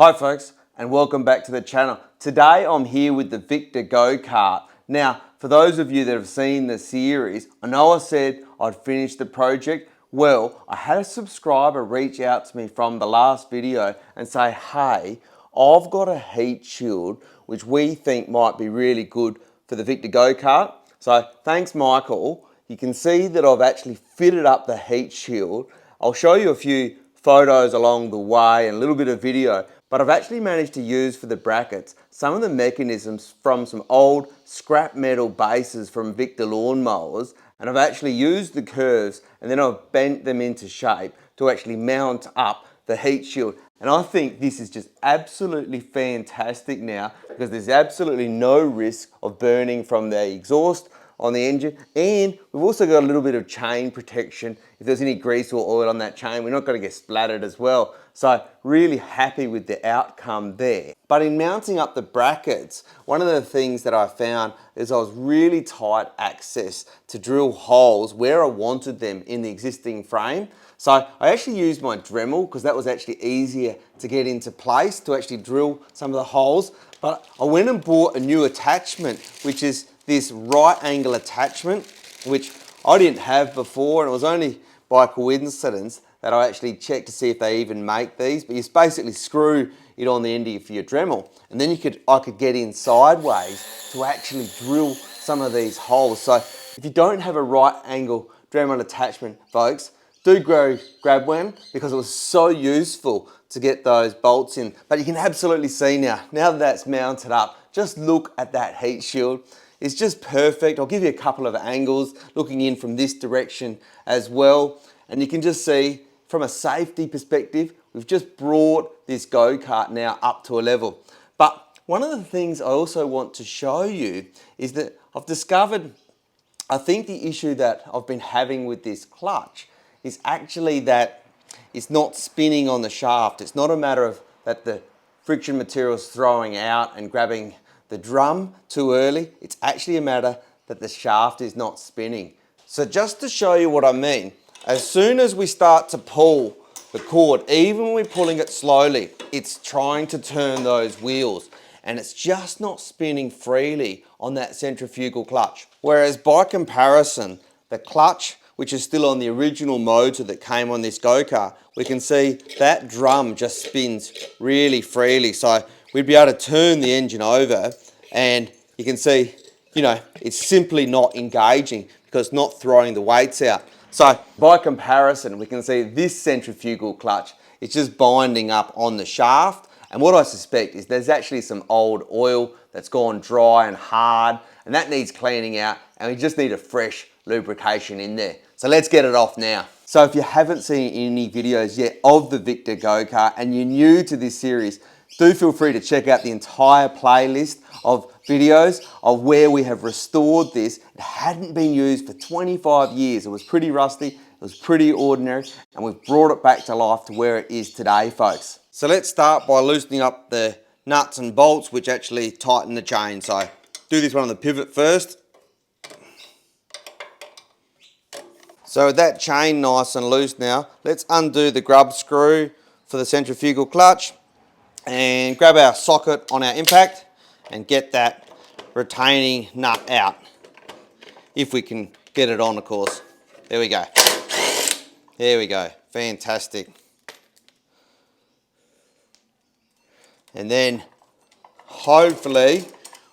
Hi folks, and welcome back to the channel. Today I'm here with the Victa Go Kart. Now, for those of you that have seen the series, I know I said I'd finish the project. Well, I had a subscriber reach out to me from the last video and say, hey, I've got a heat shield which we think might be really good for the Victa Go Kart. So thanks, Michael. You can see that I've actually fitted up the heat shield. I'll show you a few photos along the way and a little bit of video, but I've actually managed to use for the brackets some of the mechanisms from some old scrap metal bases from Victa lawnmowers, and I've actually used the curves and then I've bent them into shape to actually mount up the heat shield. And I think this is just absolutely fantastic now because there's absolutely no risk of burning from the exhaust on the engine, and we've also got a little bit of chain protection. If there's any grease or oil on that chain, we're not going to get splattered as well. So really happy with the outcome there. But in mounting up the brackets, one of the things that I found is I was really tight access to drill holes where I wanted them in the existing frame. So I actually used my Dremel because that was actually easier to get into place to actually drill some of the holes. But I went and bought a new attachment, which is this right angle attachment, which I didn't have before, and it was only by coincidence that I actually checked to see if they even make these. But you basically screw it on the end of your Dremel, and then I could get in sideways to actually drill some of these holes. So if you don't have a right angle Dremel attachment, folks, do grab one because it was so useful to get those bolts in. But you can absolutely see now that that's mounted up, just look at that heat shield. It's just perfect. I'll give you a couple of angles looking in from this direction as well. And you can just see from a safety perspective, we've just brought this go-kart now up to a level. But one of the things I also want to show you is that I've discovered, I think the issue that I've been having with this clutch is actually that it's not spinning on the shaft. It's not a matter of that the friction material is throwing out and grabbing the drum too early. It's actually a matter that the shaft is not spinning. So just to show you what I mean, as soon as we start to pull the cord, even when we're pulling it slowly, it's trying to turn those wheels and it's just not spinning freely on that centrifugal clutch. Whereas by comparison, the clutch, which is still on the original motor that came on this go-kart, we can see that drum just spins really freely. So we'd be able to turn the engine over and you can see, it's simply not engaging because it's not throwing the weights out. So by comparison, we can see this centrifugal clutch, it's just binding up on the shaft. And what I suspect is there's actually some old oil that's gone dry and hard, and that needs cleaning out, and we just need a fresh lubrication in there. So let's get it off now. So if you haven't seen any videos yet of the Victa Go Kart and you're new to this series, do feel free to check out the entire playlist of videos of where we have restored this. It hadn't been used for 25 years. It was pretty rusty, it was pretty ordinary, and we've brought it back to life to where it is today, folks. So let's start by loosening up the nuts and bolts which actually tighten the chain. So do this one on the pivot first. So with that chain nice and loose now, let's undo the grub screw for the centrifugal clutch and grab our socket on our impact and get that retaining nut out. If we can get it on, of course. There we go. There we go. Fantastic. And then hopefully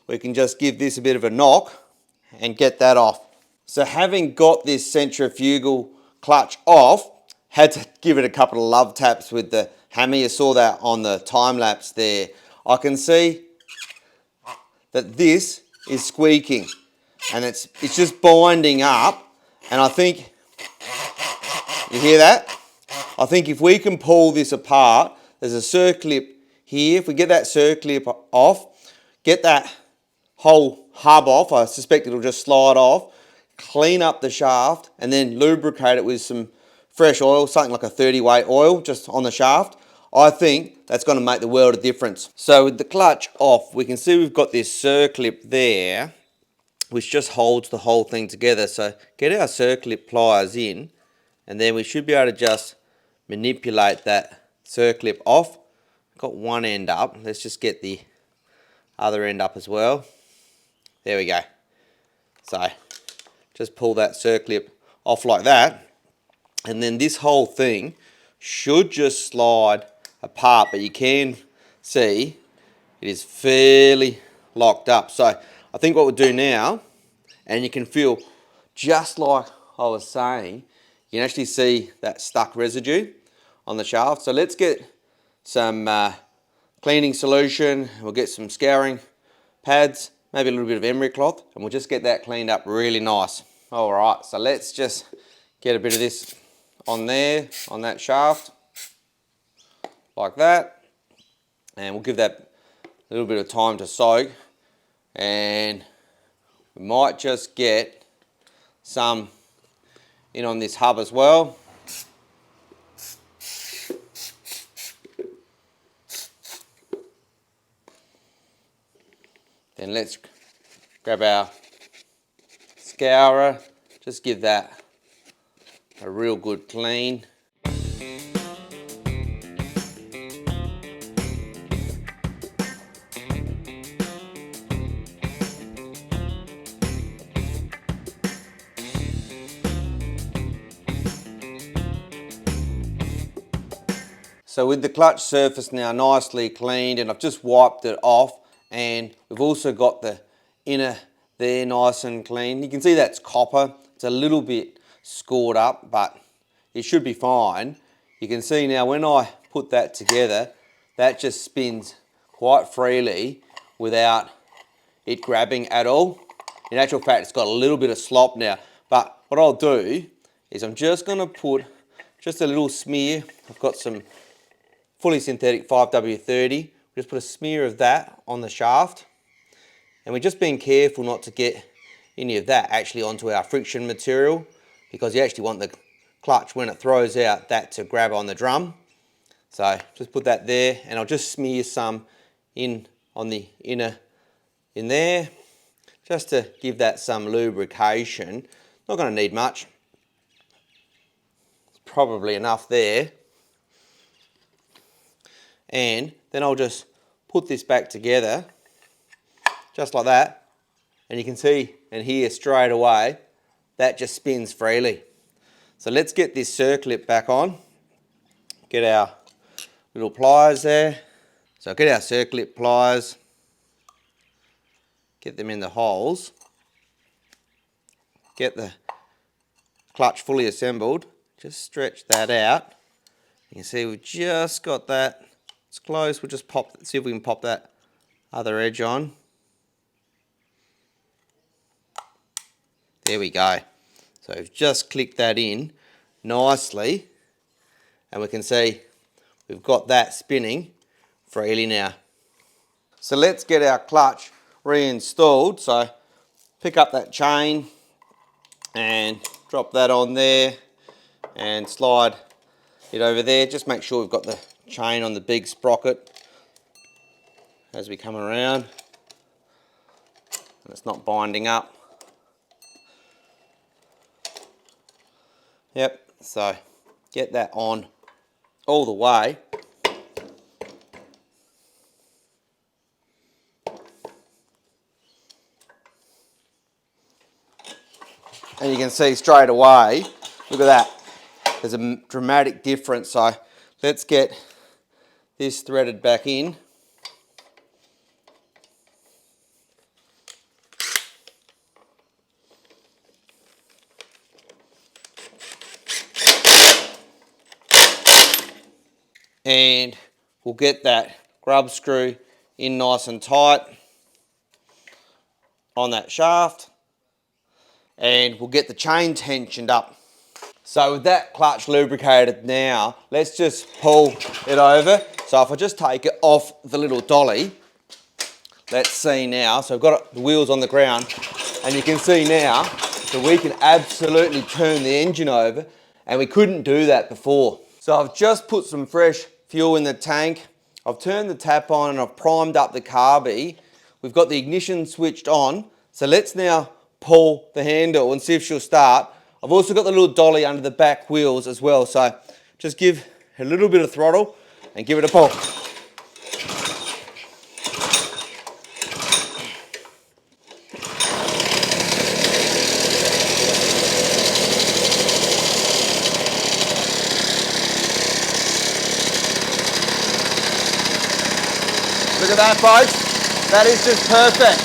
we can just give this a bit of a knock and get that off. So having got this centrifugal clutch off, had to give it a couple of love taps with the hammer. You saw that on the time lapse there. I can see that this is squeaking and it's just binding up, and I think, you hear that? I think if we can pull this apart, there's a circlip here. If we get that circlip off, get that whole hub off, I suspect it'll just slide off, clean up the shaft and then lubricate it with some fresh oil, something like a 30 weight oil just on the shaft. I think that's going to make the world of difference. So with the clutch off, we can see we've got this circlip there which just holds the whole thing together. So get our circlip pliers in and then we should be able to just manipulate that circlip off. got one end up. Let's just get the other end up as well. There we go. So just pull that circlip off like that, and then this whole thing should just slide apart, but you can see it is fairly locked up. So I think what we'll do now, and you can feel just like I was saying, you can actually see that stuck residue on the shaft. So let's get some cleaning solution. We'll get some scouring pads, maybe a little bit of emery cloth, and we'll just get that cleaned up really nice. All right, so let's just get a bit of this on there, on that shaft, like that. And we'll give that a little bit of time to soak. And we might just get some in on this hub as well. Then let's grab our scourer, just give that a real good clean. So with the clutch surface now nicely cleaned, and I've just wiped it off, and we've also got the inner there nice and clean. You can see that's copper. It's a little bit scored up, but it should be fine. You can see now when I put that together, that just spins quite freely without it grabbing at all. In actual fact, it's got a little bit of slop now, but what I'll do is I'm just gonna put just a little smear. I've got some fully synthetic 5W30. Just put a smear of that on the shaft, and we're just being careful not to get any of that actually onto our friction material, because you actually want the clutch, when it throws out, that to grab on the drum. So just put that there, and I'll just smear some in on the inner in there, just to give that some lubrication. Not going to need much. It's probably enough there. And then I'll just put this back together, just like that. And you can see and hear straight away, that just spins freely. So let's get this circlip back on. Get our little pliers there. So get our circlip pliers, get them in the holes, get the clutch fully assembled, just stretch that out. You can see we've just got that. It's close. We'll just pop, see if we can pop that other edge on. There we go. So we've just clicked that in nicely, and we can see we've got that spinning freely now. So let's get our clutch reinstalled. So pick up that chain and drop that on there and slide it over there. Just make sure we've got the chain on the big sprocket as we come around and it's not binding up. Yep, so get that on all the way. And you can see straight away, look at that, there's a dramatic difference. So let's get this threaded back in. And we'll get that grub screw in nice and tight on that shaft, and we'll get the chain tensioned up. So with that clutch lubricated now, let's just pull it over. So if I just take it off the little dolly, let's see now. So I've got the wheels on the ground, and you can see now that we can absolutely turn the engine over, and we couldn't do that before. So I've just put some fresh fuel in the tank. I've turned the tap on and I've primed up the carby. We've got the ignition switched on. So let's now pull the handle and see if she'll start. I've also got the little dolly under the back wheels as well. So just give a little bit of throttle and give it a pull. Look at that, folks. That is just perfect.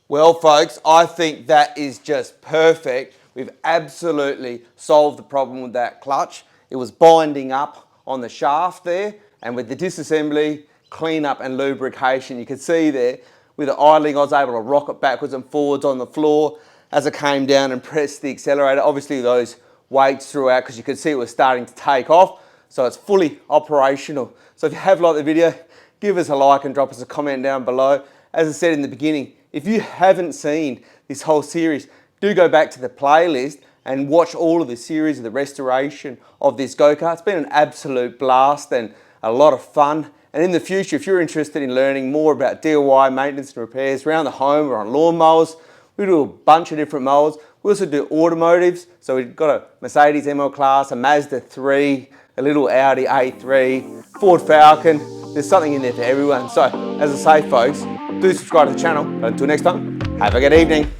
Well, folks, I think that is just perfect. We've absolutely solved the problem with that clutch. It was binding up on the shaft there, and with the disassembly, cleanup and lubrication, you can see there, with the idling, I was able to rock it backwards and forwards on the floor as I came down and pressed the accelerator. Obviously, those weights threw out because you could see it was starting to take off, so it's fully operational. So if you have liked the video, give us a like and drop us a comment down below. As I said in the beginning, if you haven't seen this whole series, do go back to the playlist and watch all of the series of the restoration of this go-kart. It's been an absolute blast and a lot of fun. And in the future, if you're interested in learning more about DIY maintenance and repairs around the home or on lawn mowers, we do a bunch of different mowers. We also do automotives. So we've got a Mercedes ML Class, a Mazda 3, a little Audi A3, Ford Falcon. There's something in there for everyone. So as I say, folks, do subscribe to the channel. But until next time, have a good evening.